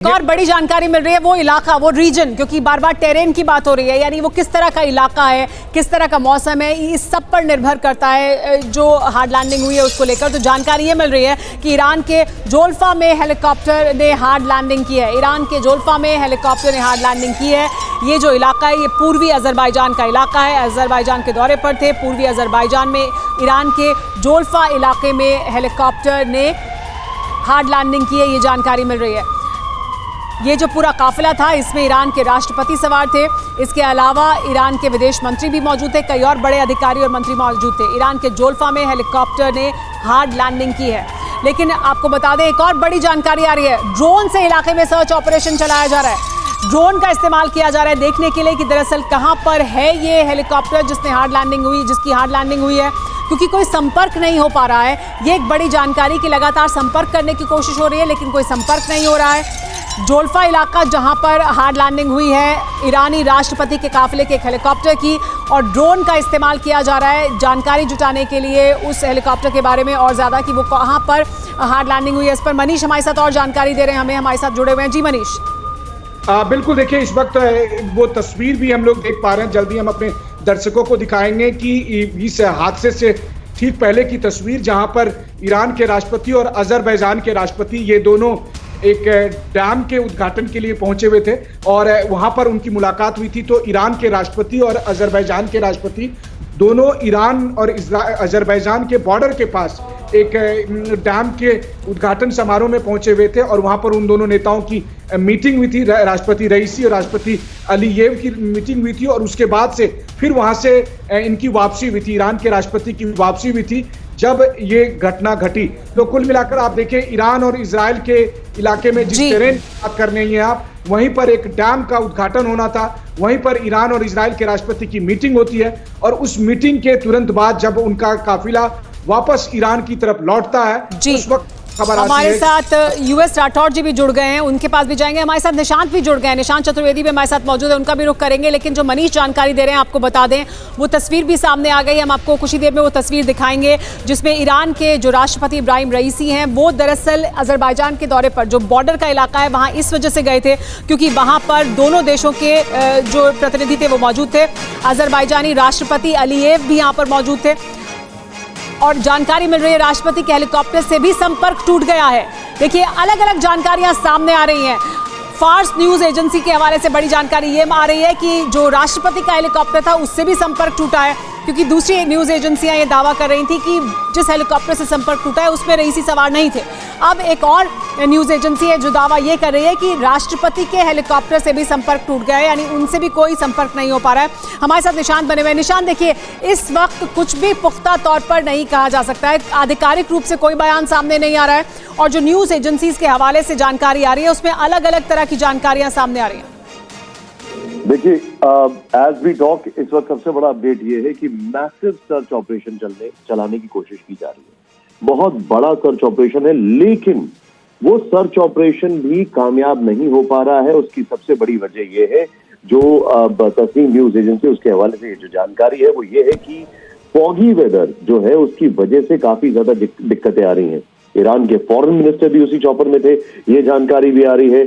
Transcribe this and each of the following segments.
एक और बड़ी जानकारी मिल रही है, वो इलाका, वो रीजन, क्योंकि बार बार टेरेन की बात हो रही है, यानी वो किस तरह का इलाका है, किस तरह का मौसम है, इस सब पर निर्भर करता है जो हार्ड लैंडिंग हुई है उसको लेकर। तो जानकारी ये मिल रही है कि ईरान के जोल्फा में हेलीकॉप्टर ने हार्ड लैंडिंग की है। ईरान के जोल्फा में हेलीकॉप्टर ने हार्ड लैंडिंग की है। ये जो इलाका है ये पूर्वी अजरबैजान का इलाका है। अजरबैजान के दौरे पर थे। पूर्वी अजरबैजान में ईरान के जोल्फा इलाके में हेलीकॉप्टर ने हार्ड लैंडिंग की है, ये जानकारी मिल रही है। ये जो पूरा काफिला था इसमें ईरान के राष्ट्रपति सवार थे। इसके अलावा ईरान के विदेश मंत्री भी मौजूद थे, कई और बड़े अधिकारी और मंत्री मौजूद थे। ईरान के जोल्फा में हेलीकॉप्टर ने हार्ड लैंडिंग की है। लेकिन आपको बता दें, एक और बड़ी जानकारी आ रही है, ड्रोन से इलाके में सर्च ऑपरेशन चलाया जा रहा है। ड्रोन का इस्तेमाल किया जा रहा है देखने के लिए कि दरअसल कहां पर है ये हेलीकॉप्टर जिसकी हार्ड लैंडिंग हुई है, क्योंकि कोई संपर्क नहीं हो पा रहा है। ये एक बड़ी जानकारी कि लगातार संपर्क करने की कोशिश हो रही है लेकिन कोई संपर्क नहीं हो रहा है। जोल्फा इलाका जहां पर हार्ड लैंडिंग हुई है ईरानी राष्ट्रपति के काफिले के एक हेलीकॉप्टर की, और ड्रोन का इस्तेमाल किया जा रहा है जानकारी जुटाने के लिए उस हेलीकॉप्टर के बारे में और ज़्यादा कि वो कहां पर हार्ड लैंडिंग हुई है। इस पर मनीष हमारे साथ और जानकारी दे रहे हैं, हमारे साथ जुड़े हुए हैं। जी मनीष। बिल्कुल, देखिए इस वक्त वो तस्वीर भी हम लोग देख पा रहे हैं, जल्दी हम अपने दर्शकों को दिखाएंगे कि इस हादसे से ठीक पहले की तस्वीर, जहां पर ईरान के राष्ट्रपति और अजरबैजान के राष्ट्रपति ये दोनों एक डैम के उद्घाटन के लिए पहुंचे हुए थे और वहां पर उनकी मुलाकात हुई थी। तो ईरान के राष्ट्रपति और अजरबैजान के राष्ट्रपति दोनों ईरान और अजरबैजान के बॉर्डर के पास एक डैम के उद्घाटन समारोह में पहुंचे हुए थे और वहां पर उन दोनों नेताओं की मीटिंग हुई थी। राष्ट्रपति रईसी और राष्ट्रपति अलीयेव की मीटिंग हुई थी और उसके बाद से फिर वहां से इनकी वापसी हुई थी, ईरान के राष्ट्रपति की वापसी हुई थी जब ये घटना घटी। तो कुल मिलाकर आप देखें, ईरान और इजराइल के इलाके में जिस टेरेन की बात कर रही हैं आप, वहीं पर एक डैम का उद्घाटन होना था, वहीं पर ईरान और इजराइल के राष्ट्रपति की मीटिंग होती है और उस मीटिंग के तुरंत बाद जब उनका काफिला वापस ईरान की तरफ लौटता है उस वक्त खबर आती है। हमारे साथ यूएस राठौर जी भी जुड़ गए हैं, उनके पास भी जाएंगे। हमारे साथ निशांत भी जुड़ गए हैं, निशांत चतुर्वेदी भी हमारे साथ मौजूद है, उनका भी रुख करेंगे। लेकिन जो मनीष जानकारी दे रहे हैं आपको बता दें, वो तस्वीर भी सामने आ गई। हम आपको कुछ ही देर में वो तस्वीर दिखाएंगे जिसमें ईरान के जो राष्ट्रपति इब्राहिम रईसी हैं वो दरअसल अजरबैजान के दौरे पर, जो बॉर्डर का इलाका है वहाँ इस वजह से गए थे क्योंकि वहाँ पर दोनों देशों के जो प्रतिनिधि थे वो मौजूद थे। अजरबैजानी राष्ट्रपति अलीयेव भी यहाँ पर मौजूद थे और जानकारी मिल रही है राष्ट्रपति के हेलीकॉप्टर से भी संपर्क टूट गया है। देखिए, अलग अलग जानकारियां सामने आ रही हैं। फार्स न्यूज एजेंसी के हवाले से बड़ी जानकारी ये आ रही है कि जो राष्ट्रपति का हेलीकॉप्टर था उससे भी संपर्क टूटा है, क्योंकि दूसरी न्यूज एजेंसियां ये दावा कर रही थी कि जिस हेलीकॉप्टर से संपर्क टूटा है उसमें रईसी सवार नहीं थे। अब एक और न्यूज एजेंसी है जो दावा ये कर रही है कि राष्ट्रपति के हेलीकॉप्टर से भी संपर्क टूट गया है, यानी उनसे भी कोई संपर्क नहीं हो पा रहा है। हमारे साथ निशांत बने हुए। निशांत, देखिए इस वक्त कुछ भी पुख्ता तौर पर नहीं कहा जा सकता है, आधिकारिक रूप से कोई बयान सामने नहीं आ रहा है और जो न्यूज एजेंसीज के हवाले से जानकारी आ रही है उसमें अलग अलग तरह की जानकारियां सामने आ रही हैं। देखिए, एज वी टॉक इस वक्त सबसे बड़ा अपडेट ये है कि मैसिव सर्च ऑपरेशन चलाने की कोशिश की जा रही है। बहुत बड़ा सर्च ऑपरेशन है, लेकिन वो सर्च ऑपरेशन भी कामयाब नहीं हो पा रहा है। उसकी सबसे बड़ी वजह ये है, जो तस्नीम न्यूज एजेंसी उसके हवाले से जो जानकारी है वो ये है कि फॉगी वेदर जो है उसकी वजह से काफी ज्यादा दिक्कतें आ रही हैं। ईरान के फॉरेन मिनिस्टर भी उसी चौपर में थे, ये जानकारी भी आ रही है।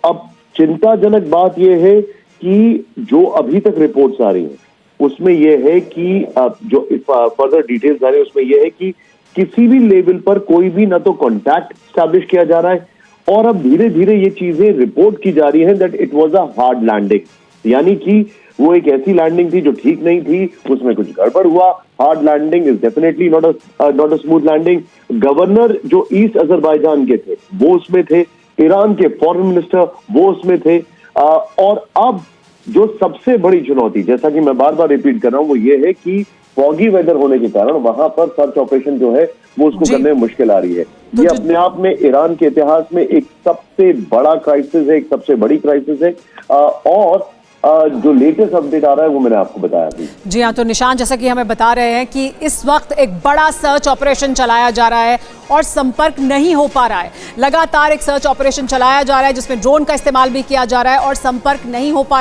अब चिंताजनक बात यह है कि जो अभी तक रिपोर्ट्स आ रही हैं उसमें यह है कि जो फर्दर डिटेल्स आ रही है उसमें यह है कि किसी भी लेवल पर कोई भी ना तो कांटेक्ट स्टैब्लिश किया जा रहा है और अब धीरे धीरे ये चीजें रिपोर्ट की जा रही है that it was a hard landing, यानी कि वो एक ऐसी लैंडिंग थी जो ठीक नहीं थी, उसमें कुछ गड़बड़ हुआ। Hard landing is definitely not a smooth landing. Governor जो ईस्ट अजरबैजान के थे वो उसमें थे, ईरान के फॉरेन मिनिस्टर वो उसमें थे और अब जो सबसे बड़ी चुनौती, जैसा कि मैं बार बार रिपीट कर रहा हूं, वो ये है कि फॉगी वेदर होने के कारण वहां पर सर्च ऑपरेशन जो है वो उसको करने में मुश्किल आ रही है। ये अपने आप में ईरान के इतिहास में एक सबसे बड़ा क्राइसिस है, एक सबसे बड़ी क्राइसिस है और जो लेटेस्ट अपडेट आ रहा है वो मैंने आपको बताया थी। जी हाँ, तो निशान, जैसा कि हमें बता रहे हैं कि इस वक्त एक बड़ा सर्च ऑपरेशन चलाया जा रहा है और संपर्क नहीं हो पा रहा है। लगातार एक सर्च ऑपरेशन चलाया जा रहा है जिसमें ड्रोन का इस्तेमाल भी किया जा रहा है और संपर्क नहीं हो पा